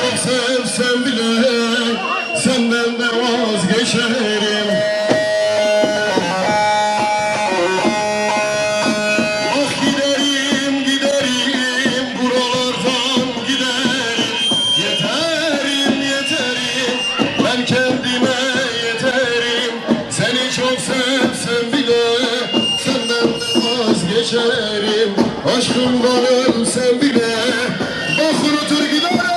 çok sevsem bile senden de vazgeçerim. Ah giderim giderim buralardan giderim. Yeterim yeterim ben kendime yeterim. Seni çok sevsem bile senden de vazgeçerim. Aşkımdan ölsem bile bak unutur giderim.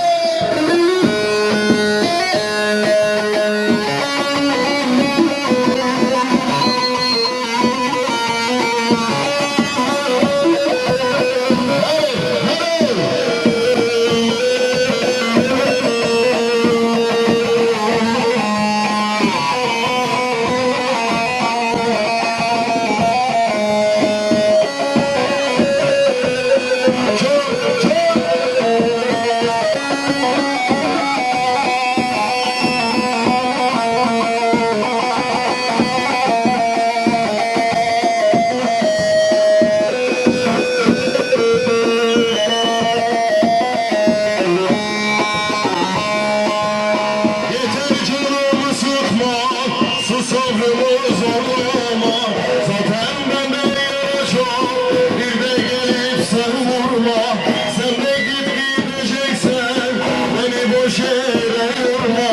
Sabrımı zorlama, zaten bende yara çok. Bir de gelip sen vurma, sen de git gideceksen beni boş yere yorma.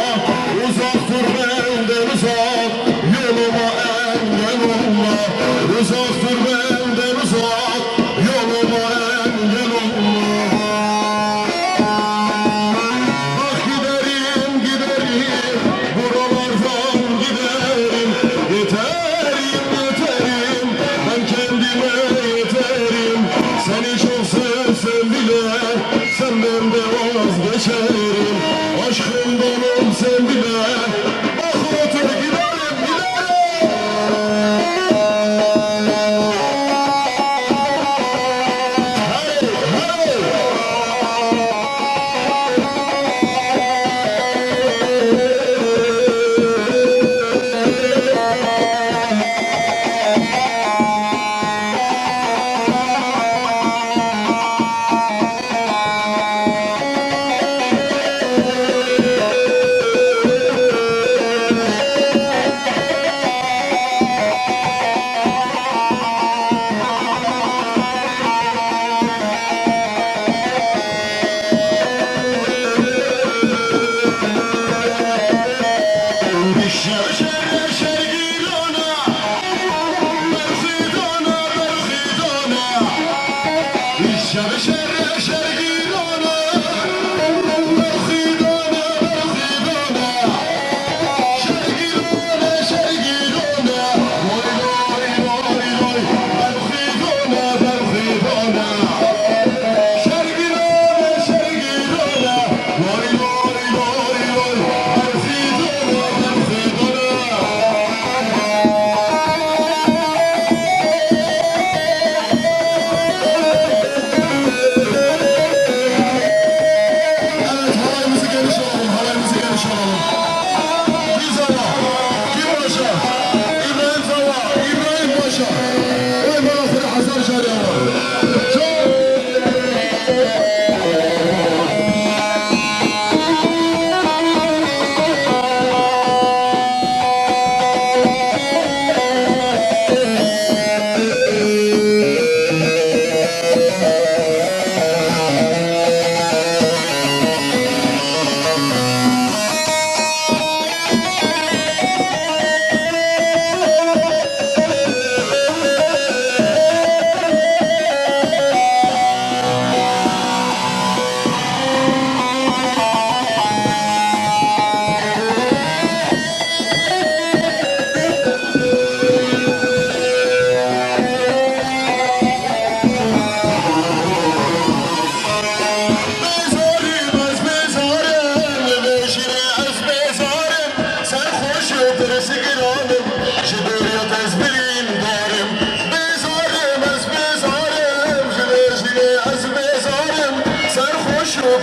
Uzak dur benden uzak, yoluma engel olma. Uzak dur benden uzak, yoluma engel olma. Bak giderim giderim buralardan giderim. Yeterim yeterim ben kendime yeterim. Seni çok sevsem bile senden de vazgeçerim. Aşkımdan ölsem bile bak otur giderim giderim. Hey hey.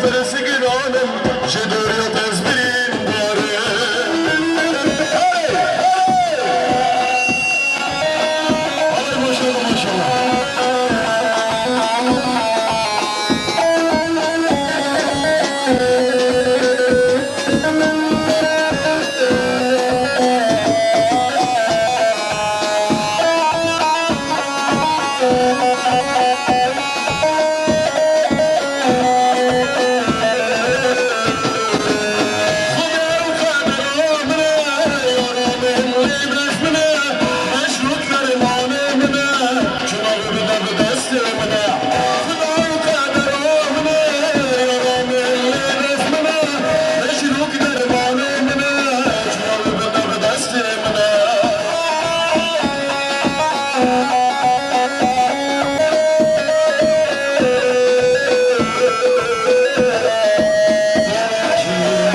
فرس گرانم چه داری تزبیری